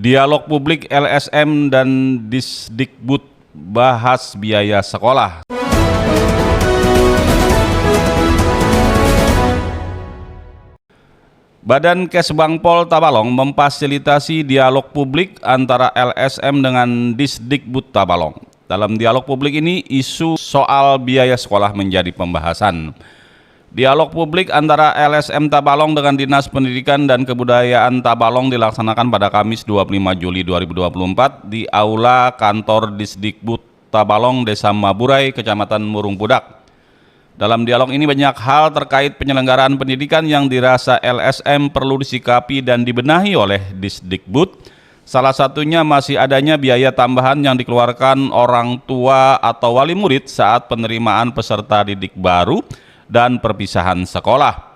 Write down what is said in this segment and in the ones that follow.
Dialog publik LSM dan Disdikbud bahas biaya sekolah. Badan Kesbangpol Tabalong memfasilitasi dialog publik antara LSM dengan Disdikbud Tabalong. Dalam dialog publik ini, isu soal biaya sekolah menjadi pembahasan. Dialog publik antara LSM Tabalong dengan Dinas Pendidikan dan Kebudayaan Tabalong dilaksanakan pada Kamis 25 Juli 2024 di Aula Kantor Disdikbud Tabalong, Desa Maburai, Kecamatan Murung Pudak. Dalam dialog ini banyak hal terkait penyelenggaraan pendidikan yang dirasa LSM perlu disikapi dan dibenahi oleh Disdikbud. Salah satunya masih adanya biaya tambahan yang dikeluarkan orang tua atau wali murid saat penerimaan peserta didik baru dan perpisahan sekolah.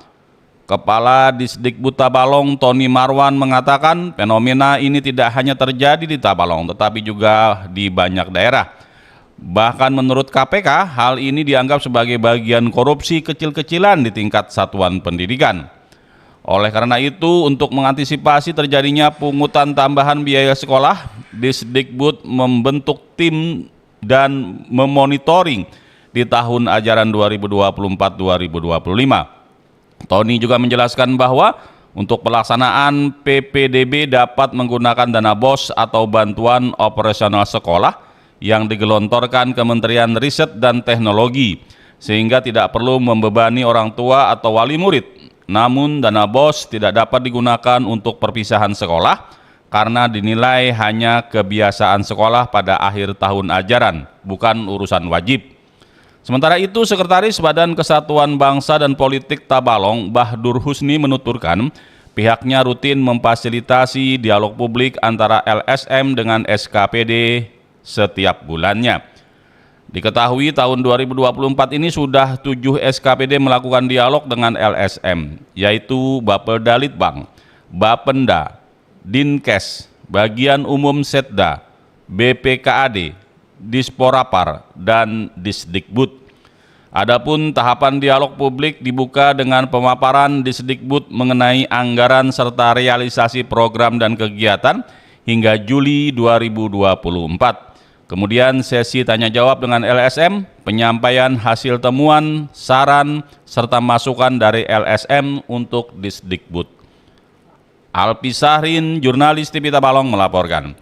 Kepala Disdikbud Tabalong, Tony Marwan, mengatakan fenomena ini tidak hanya terjadi di Tabalong tetapi juga di banyak daerah. Bahkan menurut KPK, hal ini dianggap sebagai bagian korupsi kecil-kecilan di tingkat satuan pendidikan. Oleh karena itu, untuk mengantisipasi terjadinya pungutan tambahan biaya sekolah, Disdikbud membentuk tim dan memonitoring di tahun ajaran 2024-2025. Tony juga menjelaskan bahwa untuk pelaksanaan PPDB dapat menggunakan dana BOS atau bantuan operasional sekolah yang digelontorkan Kementerian Riset dan Teknologi, sehingga tidak perlu membebani orang tua atau wali murid. Namun dana BOS tidak dapat digunakan untuk perpisahan sekolah karena dinilai hanya kebiasaan sekolah pada akhir tahun ajaran, bukan urusan wajib. Sementara itu, Sekretaris Badan Kesatuan Bangsa dan Politik Tabalong, Bahdur Husni, menuturkan pihaknya rutin memfasilitasi dialog publik antara LSM dengan SKPD setiap bulannya. Diketahui tahun 2024 ini sudah 7 SKPD melakukan dialog dengan LSM, yaitu Bapedalitbang, Bapenda, Dinkes, Bagian Umum Setda, BPKAD, Disporapar, dan Disdikbud. Adapun tahapan dialog publik dibuka dengan pemaparan Disdikbud mengenai anggaran serta realisasi program dan kegiatan hingga Juli 2024. Kemudian sesi tanya jawab dengan LSM, penyampaian hasil temuan, saran, serta masukan dari LSM untuk Disdikbud. Alpi Sahrin, jurnalis TV Tabalong melaporkan.